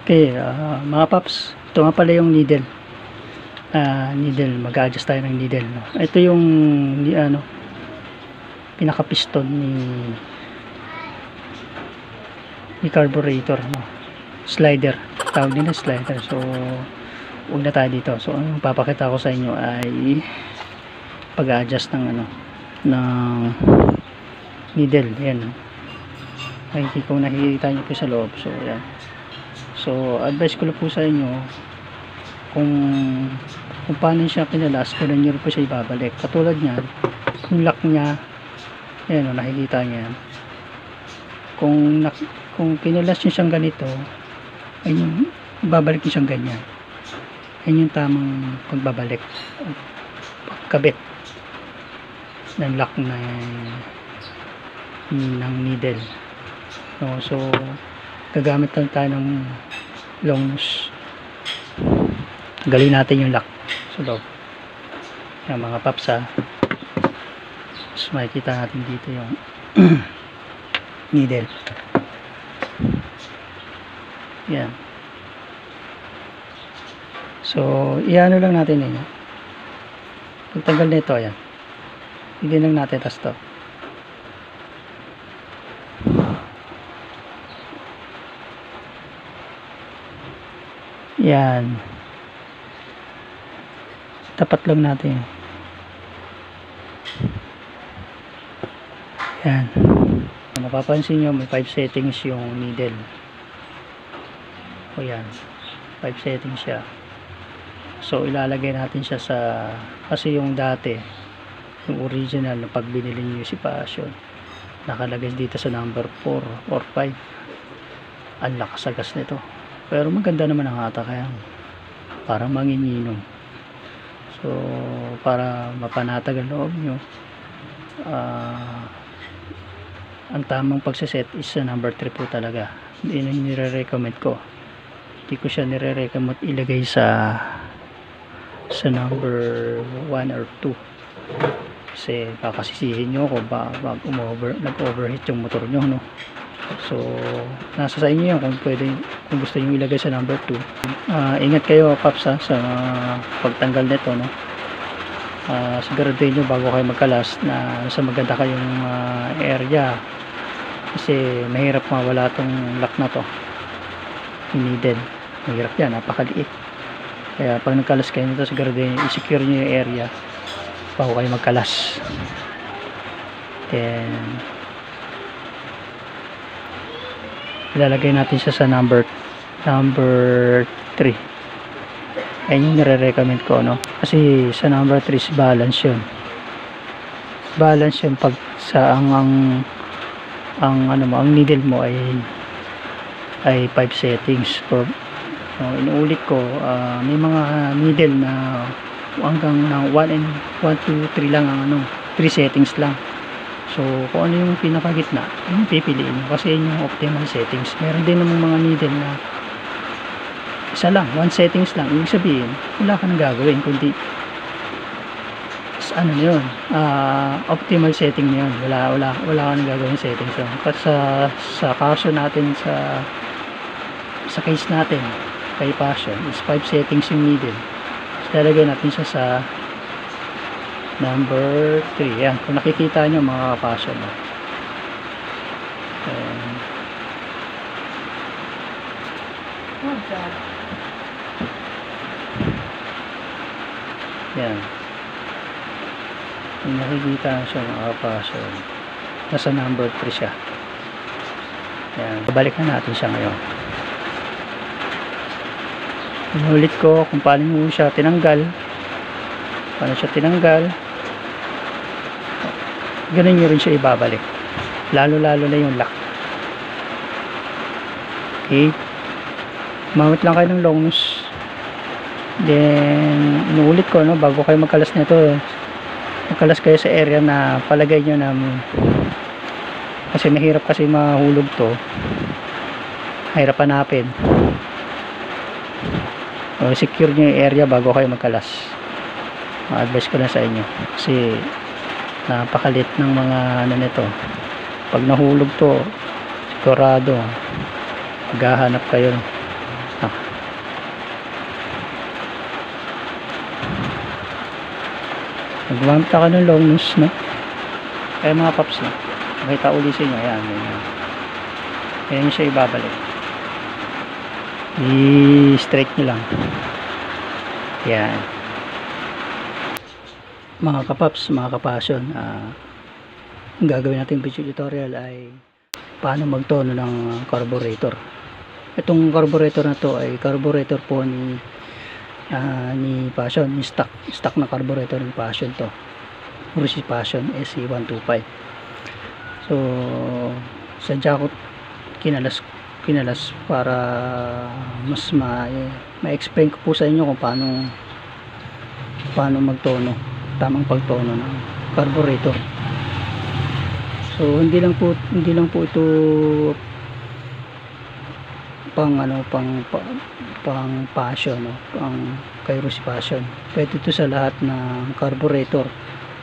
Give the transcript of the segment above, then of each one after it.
Okay, mga paps, ito nga pala yung needle. Needle, mag-adjust tayo ng needle. No? Ito yung pinaka-piston ni carburetor. No? Slider, tawag nila slider. So, huwag na tayo dito. So, ang papakita ko sa inyo ay pag-adjust ng needle. Yan. Kung nakikita nyo po sa loob. So, yan. So, advice ko lang po sa inyo kung paano siya kinalas, kailan nyo po siya ibabalik. Katulad niyan, yung lock niya, ayan o, nakikita niya yan. Kung kinalas nyo siyang ganito, ayun, babalik nyo siyang ganyan. Ayun yung tamang pagbabalik. Pagkabit ng lock ng needle. No, so, gagamit lang tayo ng long nose. Galin natin yung lock sa loob. Yan mga paps ha. So makikita natin dito yung needle. Yan. So iano lang natin yun. Pagtanggal nito, ayan. Hindi lang natin tas to. Yan. Tapat lang natin. Yan. Mapapansin nyo, may 5 settings yung needle. O yan. 5 settings siya. So, ilalagay natin siya sa, kasi yung dati, yung original, na pag binili nyo si Passion, nakalagay dito sa number 4 or 5. Ang lakas sa gas nito. Pero maganda naman ang hata, kaya parang manginginom. So para mapanatag ang loob nyo, ang tamang pagsaset is sa number 3 po talaga. Hindi na nire-recommend ko. Hindi ko siya nire-recommend ilagay sa number 1 or 2. Kasi kakasisihin nyo kung nag-overheat yung motor nyo, no? So nasa sa inyo yan kung gusto niyo ilagay sa number 2. Ingat kayo paps ha, sa pagtanggal nito, no? Siguraduhin nyo bago kayo magkalas na sa maganda kayong area, kasi mahirap mawala tong lock na to, yung needle. Mahirap yan, napakaliit. Kaya pag nagkalas kayo nito, siguraduhin nyo i-secure nyo yung area bago kayo magkalas. Then ilalagay natin siya sa number 3. Ayun yung nire-recommend ko, no? Kasi sa number 3 is balance yun. Balance yun pag sa ang needle mo ay 5 settings. Inuulit ko, may mga needle na hanggang 1, 2, 3 lang ang 3 settings lang. So, kung ano yung pinakagitna, yung pipiliin nyo kasi yun yung optimal settings. Meron din namang mga needle na isa lang, 1 settings lang. Ibig sabihin, wala ka nang gagawin, kundi ano na yun, optimal setting na yun. Wala ka nang gagawin settings yun. Kasi sa kaso natin, sa case natin, kay Passion, is 5 settings yung needle. So, lalagay natin siya sa number 3. Yan, kung nakikita nyo mga Passion, yan, kung nakikita nyo siya mga Passion, nasa number 3 siya. Yan, babalik na natin siya ngayon. Inulit ko kung paano mo siya tinanggal, ganun nyo rin siya ibabalik, lalo na yung lock. Okay, mamit lang kayo ng long nose. Then inuulit ko, no, bago kayo magkalas nito, magkalas kayo sa area na palagay nyo na, kasi mahirap kasi mahulog to, mahirap hanapin. Secure nyo yung area bago kayo magkalas. Ma-advise ko na sa inyo kasi napakalit ng mga nito. Pag nahulog to, sigurado maghahanap kayo Nagmamit ako ng long nose, no? Kaya mga paps, no? Makita uli sa inyo. Ayan, ayan. Ayan yung siya ibabalik. I-straight nyo lang. Ayan. Mga kapaps, mga kapasyon, ang gagawin natin video tutorial ay paano magtono ng carburetor. Itong carburetor na to ay carburetor po ni Passion, ni stock na carburetor ni Passion to. Urus Passion SE125. So sadya ko kinalas para mas ma-explain ko po sa inyo kung paano magtono, tamang pagtono ng carburetor. So hindi lang po ito pang Passion, no? Pang kay Urus Passion. Pwede ito sa lahat ng carburetor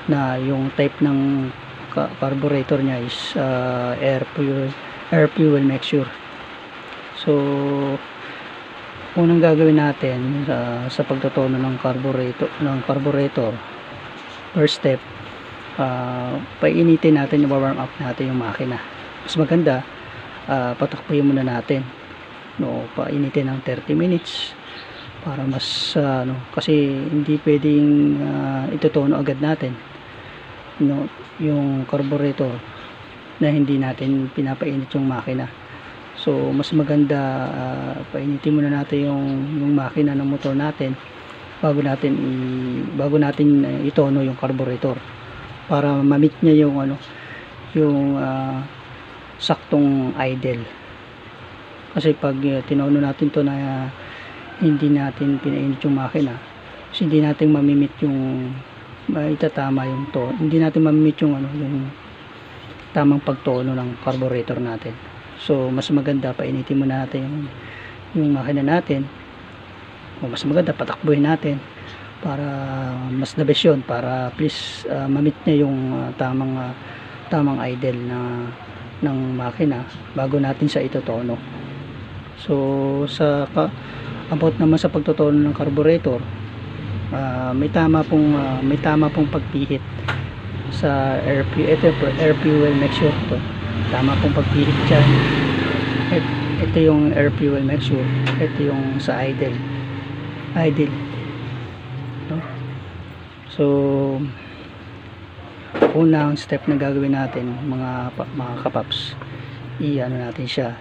na yung type ng carburetor niya is air fuel mixture. So unang gagawin natin sa pagtotono ng carburetor, first step, painitin natin, i-warm up natin yung makina. Mas maganda patakpuin muna natin, no, painitin ng 30 minutes para mas kasi hindi pwedeng itutono agad natin, no, yung carburetor na hindi natin pinapainit yung makina. So mas maganda painitin muna natin yung makina ng motor natin bago natin itono yung carburetor para ma-meet niya yung saktong idle. Kasi pag tinono natin to na hindi natin pinainit yung makina, kasi hindi natin mamimit yung maitatama yung to, hindi natin mamimit yung yung tamang pagtono ng carburetor natin. So mas maganda painitin muna natin yung makina natin, o mas maganda patakbuhin natin para mas the best yun, para please mamit niya yung tamang idle ng makina bago natin siya itotono. So about naman sa pagtotono ng carburetor, may tama pong pagpihit sa air fuel mixture to. Tama pong pagpihit dyan. Ito yung air fuel mixture, ito yung sa idle, no? So unang step na gagawin natin mga kapaps, natin siya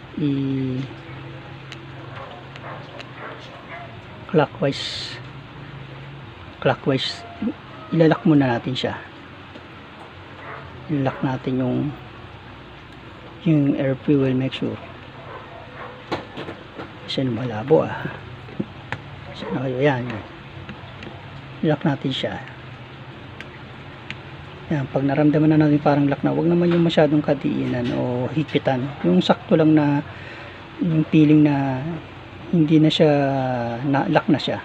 clockwise ilalak muna natin siya. Ilalak natin yung air fuel mixture. Kasi malabo kasi yan. Ilalak natin siya. Yan, pag naramdaman na natin parang lock na, wag naman yung masyadong kadiinan o higpitan, yung sakto lang na yung feeling na hindi na siya lock na siya.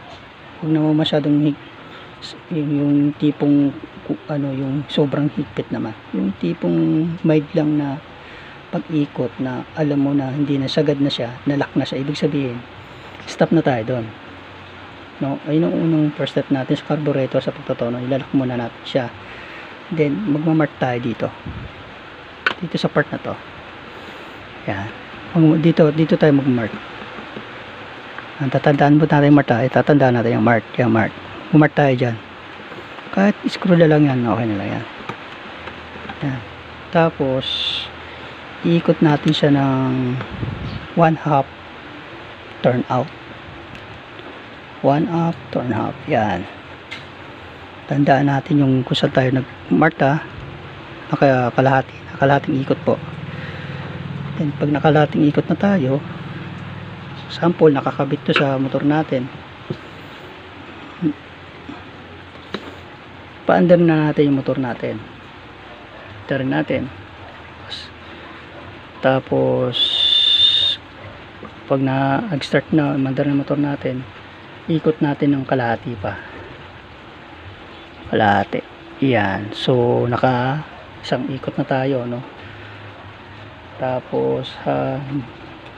Wag naman masyadong yung tipong yung sobrang higpit naman, yung tipong mild lang na pag-ikot na alam mo na hindi na sagad na siya, na lock na siya. Ibig sabihin stop na tayo doon, no? Ayun ang unang first step natin sa carburetor sa pagtotono. Ilalak muna natin siya, then magmamark tayo dito sa part na to. Yan, dito tayo magmark. Ang tatandaan mo natin yung mark, tatandaan natin yung mark. Mark tayo dyan, kahit screw na lang yan, okay na lang yan. Yan. Tapos iikot natin siya ng 1/2 turn out, 1/2 turn out. Yan, tandaan natin yung kung saan tayo nag-mark, kalahating ikot po. Then pag nakalahating ikot na tayo, sample nakakabit to sa motor natin, paandar na natin yung motor natin, turn natin. Tapos pag nag-start na mandar na motor natin, ikot natin ng kalahati pa, kalahati. Yan, so naka isang ikot na tayo, no? Tapos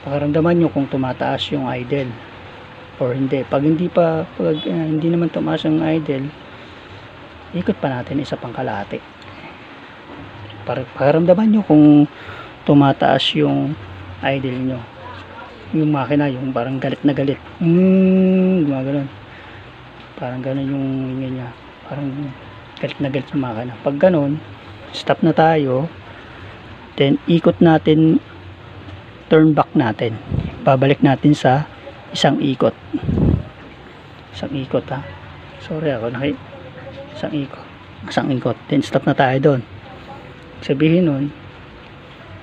pakaramdaman nyo kung tumataas yung idle or hindi. Pag hindi naman tumaas yung idle, ikot pa natin isa pang kalahati para pakiramdaman nyo kung tumataas yung idle nyo, yung makina, yung parang galit na galit, gumagano'n, parang gano'n yung ingay niya, parang galit na galit yung makina. Pag gano'n, stop na tayo, then ikot natin, turn back natin, babalik natin sa isang ikot ha, sorry ako isang ikot, then stop na tayo doon. Sabihin nun,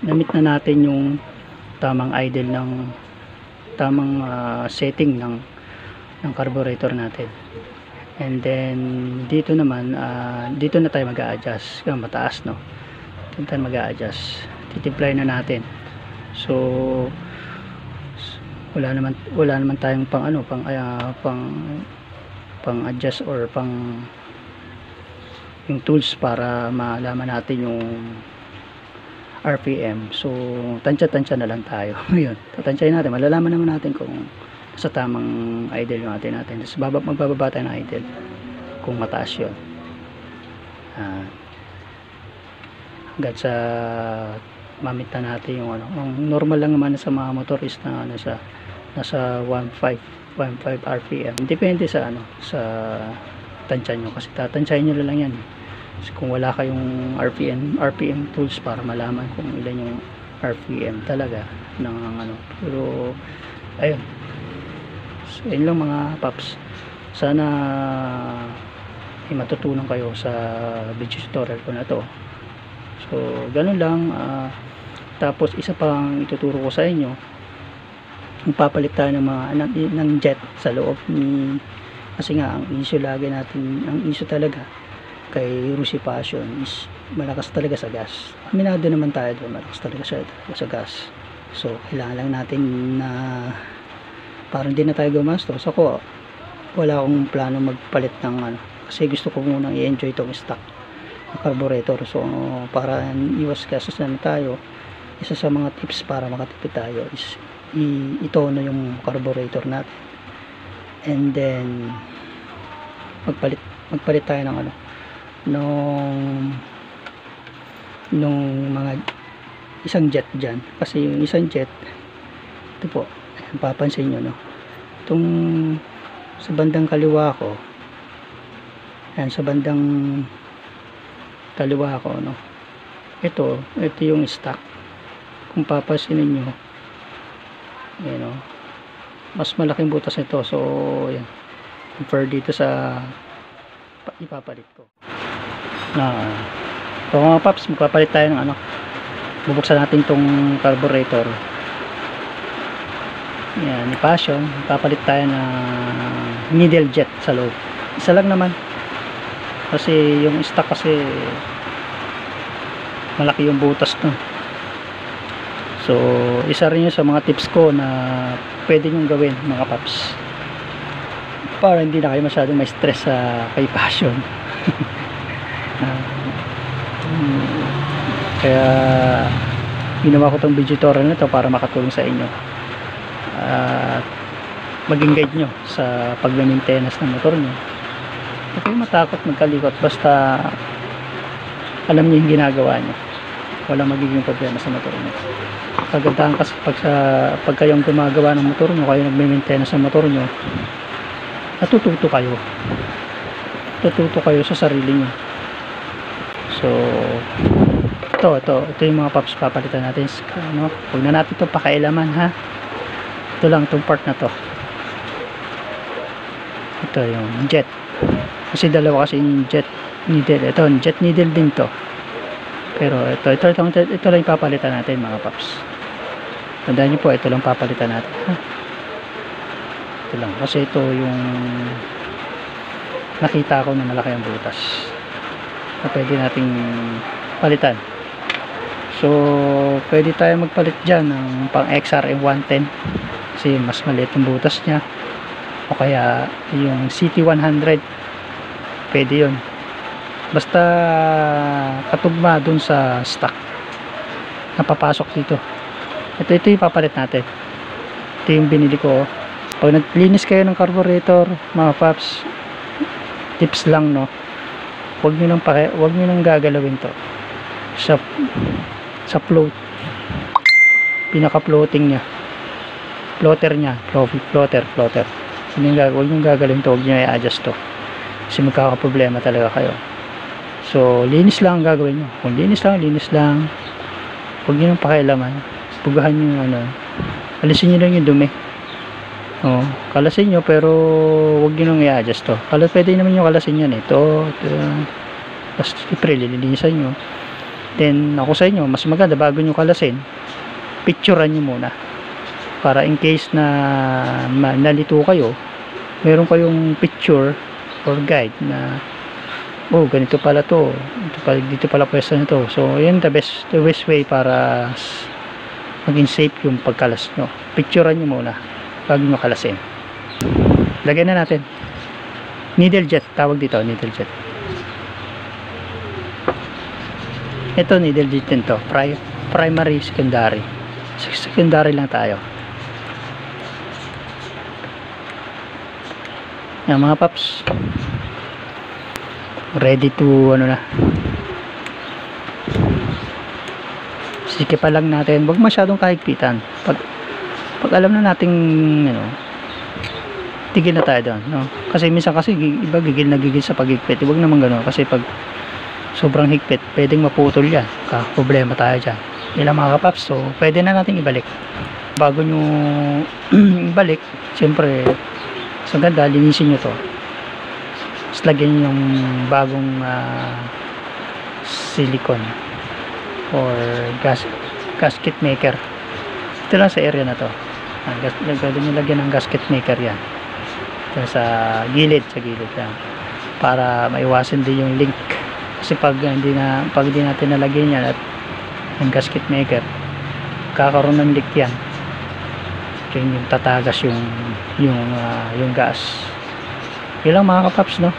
namit na natin yung tamang idle ng tamang setting ng carburetor natin. And then dito naman, dito na tayo mag-a-adjust, mataas, no, dito tayo mag-a-adjust, titimply na natin. So wala naman tayong pang adjust or yung tools para malaman natin yung RPM. So tansya na lang tayo. Yun, tatansyahin natin, malalaman naman natin kung sa tamang idle yung natin. Tapos magbababa tayo ng idle kung mataas yun, hanggang sa mamit na natin yung ang normal lang naman sa mga motor is na nasa 1.5 RPM, depende sa sa tansya nyo, kasi tatansyahin nyo lang yan. Kasi kung wala kayong RPM tools para malaman kung ilan yung RPM talaga ng pero ayun, so yun lang mga paps, sana matutunan kayo sa video tutorial ko na to. So ganun lang. Tapos isa pang ituturo ko sa inyo, magpapalit tayo ng jet sa loob kasi nga ang issue lagi natin, ang issue talaga kay Rusi Passion is malakas talaga sa gas. Aminado naman tayo doon, malakas talaga sa gas. So kailangan lang natin na parang hindi na tayo gumastos. Ako wala akong plano magpalit ng kasi gusto ko munang i-enjoy itong stock ng carburetor. So para iwas gastos na tayo, isa sa mga tips para makatipid tayo is itono yung carburetor natin, and then magpalit tayo ng nung mga isang jet dyan, kasi yung isang jet ito po, papansin nyo, no, itong sa bandang kaliwa ko, yan, sa bandang kaliwa ko, no, ito yung stock. Kung papansinin nyo, yan, mas malaking butas nito. So yan, compare dito sa ipapalit ko so mga paps, magpapalit tayo ng bubuksan natin tong carburetor. Yan, ni Passion, ipapalit tayo ng needle jet sa loob. Isa lang naman kasi yung stock kasi malaki yung butas no. So isa rin yun sa mga tips ko na pwede nyong gawin mga paps, para hindi na kayo masyadong may stress sa kay Passion. Kaya ginawa ko tong video tutorial na to para makatulong sa inyo at maging guide nyo sa pag-maintenance ng motor nyo. Huwag kayong matakot magkalikot, basta alam nyo yung ginagawa nyo, walang magiging problema sa motor nyo. Kagandahan kasi pag kayong gumagawa ng motor nyo, kayo nagme-maintenance ng motor nyo, natututo kayo sa sarili nyo. So ito yung mga paps, papalitan natin. Huwag na natin ito pakailaman, ha. Ito lang, itong part na to. Ito yung jet, kasi dalawa kasi yung jet needle. Ito jet needle din to, pero ito lang yung papalitan natin mga paps. Tandaan nyo po, ito lang papalitan natin, ha? Ito lang, kasi ito yung nakita ko na malaki ang butas na pwede nating palitan. So pwede tayo magpalit dyan ng pang XRM 110 kasi mas maliit yung butas nya, o kaya yung CT100, pwede yun, basta katugma dun sa stock na papasok dito. Ito yung papalit natin. Ito yung binili ko. Pag naglinis kayo ng carburetor mga paps, tips lang, no, Huwag niyo nang gagalawin to sa float, pinaka floating niya, floater. Huwag niyo gagalawin to, huwag niyo i-adjust to kasi magkakaproblema talaga kayo. So linis lang ang gagawin niyo. Kung linis lang, huwag niyo nang pakialaman, pugahan niyo yung alisin niyo lang yung dumi. Kalasin nyo, pero huwag nyo nang i-adjust to. Pwede naman nyo kalasin yan ito. Tapos ipre-lilinisan nyo. Then ako sa inyo, mas maganda bago nyo kalasin, picturean nyo muna, para in case na nalito kayo, meron kayong picture or guide na ganito pala to, dito pala pwesto nito. So yun the best way para maging safe yung pagkalas nyo. Picturean nyo muna bago nyo kalasin. Lagyan na natin needle jet, tawag dito needle jet. Ito needle jet din to, primary, secondary lang tayo. Yan mga paps, ready to sikipan lang natin, wag masyadong kahigpitan. Pag alam na nating tigil na tayo doon, no? Kasi minsan iba gigil sa paghigpit. Huwag naman gano'n, kasi pag sobrang higpit pwedeng maputol yan, problema tayo dyan. Yan mga kapaps. So pwede na natin ibalik. Bago nyo ibalik, siyempre so ganda, linisin nyo to, tapos lagyan nyo yung bagong silicone or gasket maker. Ito lang sa area na to, pwede nyo lagyan ng gasket maker yan. Ito sa gilid yan, para maiwasan din yung link. Kasi pag hindi natin nalagyan yan at yung gasket maker, kakaroon ng leak yan. Yung tatagas yung gas. Yun lang mga kapaps, no?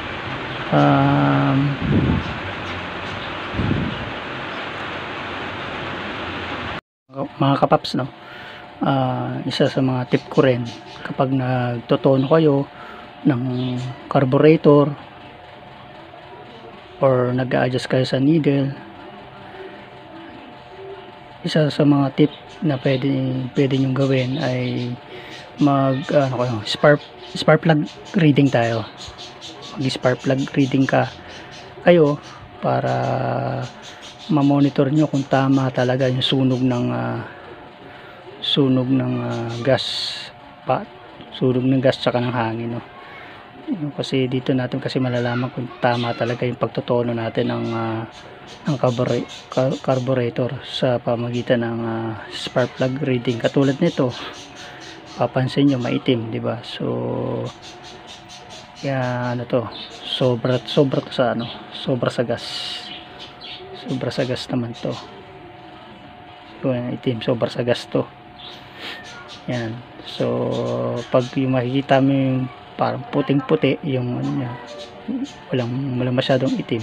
Mga kapaps, no? Isa sa mga tip ko rin, kapag nagtotono kayo ng carburetor or nag-a-adjust kayo sa needle, isa sa mga tip na pwede nyong gawin ay spark plug reading tayo. Mag-spark plug reading kayo para ma-monitor nyo kung tama talaga yung sunog ng gas, sunog ng gas tsaka ng hangin, no? Kasi dito natin malalaman kung tama talaga yung pagtotono natin ng carburetor sa pamagitan ng spark plug reading. Katulad nito, papansin nyo maitim, di ba? So yan, sobra to sa sobra sa gas naman to. So itim, sobra sa gas to. Yan. So pag yung makikita mo yung parang puting-puti yung niya, walang masyadong itim,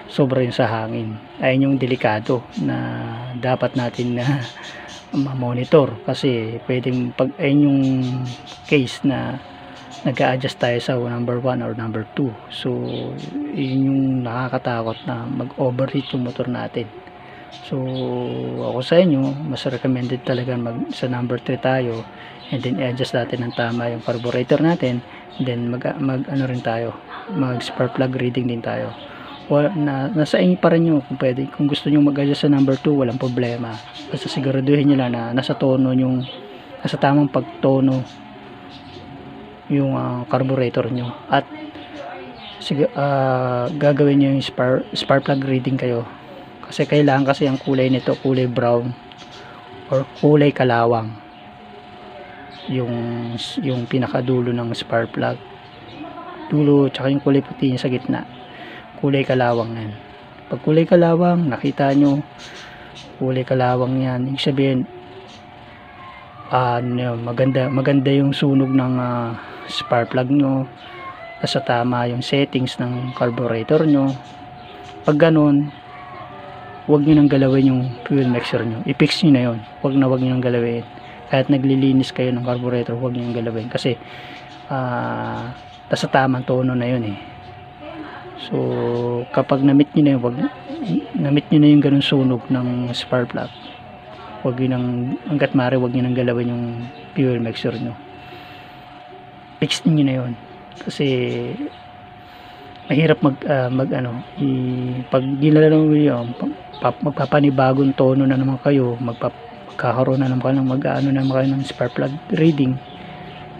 sobra yun sa hangin. Ayun yung delikado na dapat natin na ma-monitor, kasi pwedeng ayun yung case na nag-a-adjust tayo sa number 1 or number 2. So yun yung nakakatakot na mag-overheat yung motor natin. So ako sa inyo, mas recommended talaga sa number 3 tayo, and then i-adjust natin ng tama yung carburetor natin, then mag spark plug reading din tayo. Nasa inyo pa rin nyo kung pwede. Kung gusto nyo mag-adjust sa number 2, walang problema, basta siguraduhin nyo lang na nasa tamang pagtono yung carburetor nyo, at gagawin nyo yung spark plug reading kayo, kasi kailangan ang kulay nito, kulay brown or kulay kalawang, yung pinakadulo ng spark plug dulo, tsaka yung kulay puti sa gitna, kulay kalawang yan. Pag kulay kalawang, nakita nyo kulay kalawang yan, ibig sabihin maganda yung sunog ng spark plug nyo, nasa tama yung settings ng carburetor nyo. Pag ganun, huwag nyo nang galawin yung fuel mixture nyo, i-fix nyo na yun. Huwag nyo nang galawin. Kahit naglilinis kayo ng carburetor, huwag nyo nang galawin, kasi nasa tamang tono na yun So kapag na-meet nyo na yun, na-meet nyo na yung ganun sunog ng spark plug, wag yun hanggat maaari wag nyo nang galawin yung fuel mixture nyo. Fix nyo na yun kasi mahirap pag ginalaw mo yun, magpapanibagong tono na naman kayo, magkakaroon na naman kayo ng spark plug reading.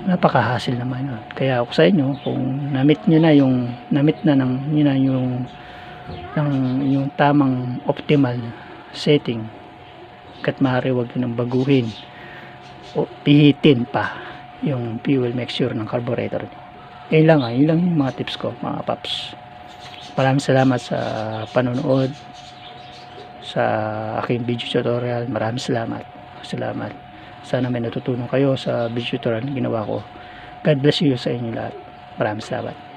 Napaka-hassle naman yun. Kaya ako sa inyo, kung na-meet nyo na yung yung tamang optimal setting, kat maaari wag nyo nang baguhin o pihitin pa yung fuel mixture ng carburetor nyo. Yun lang yung mga tips ko, mga paps. Maraming salamat sa panonood sa aking video tutorial. Maraming salamat. Sana may natutunan kayo sa video tutorial na ginawa ko. God bless you sa inyo lahat. Maraming salamat.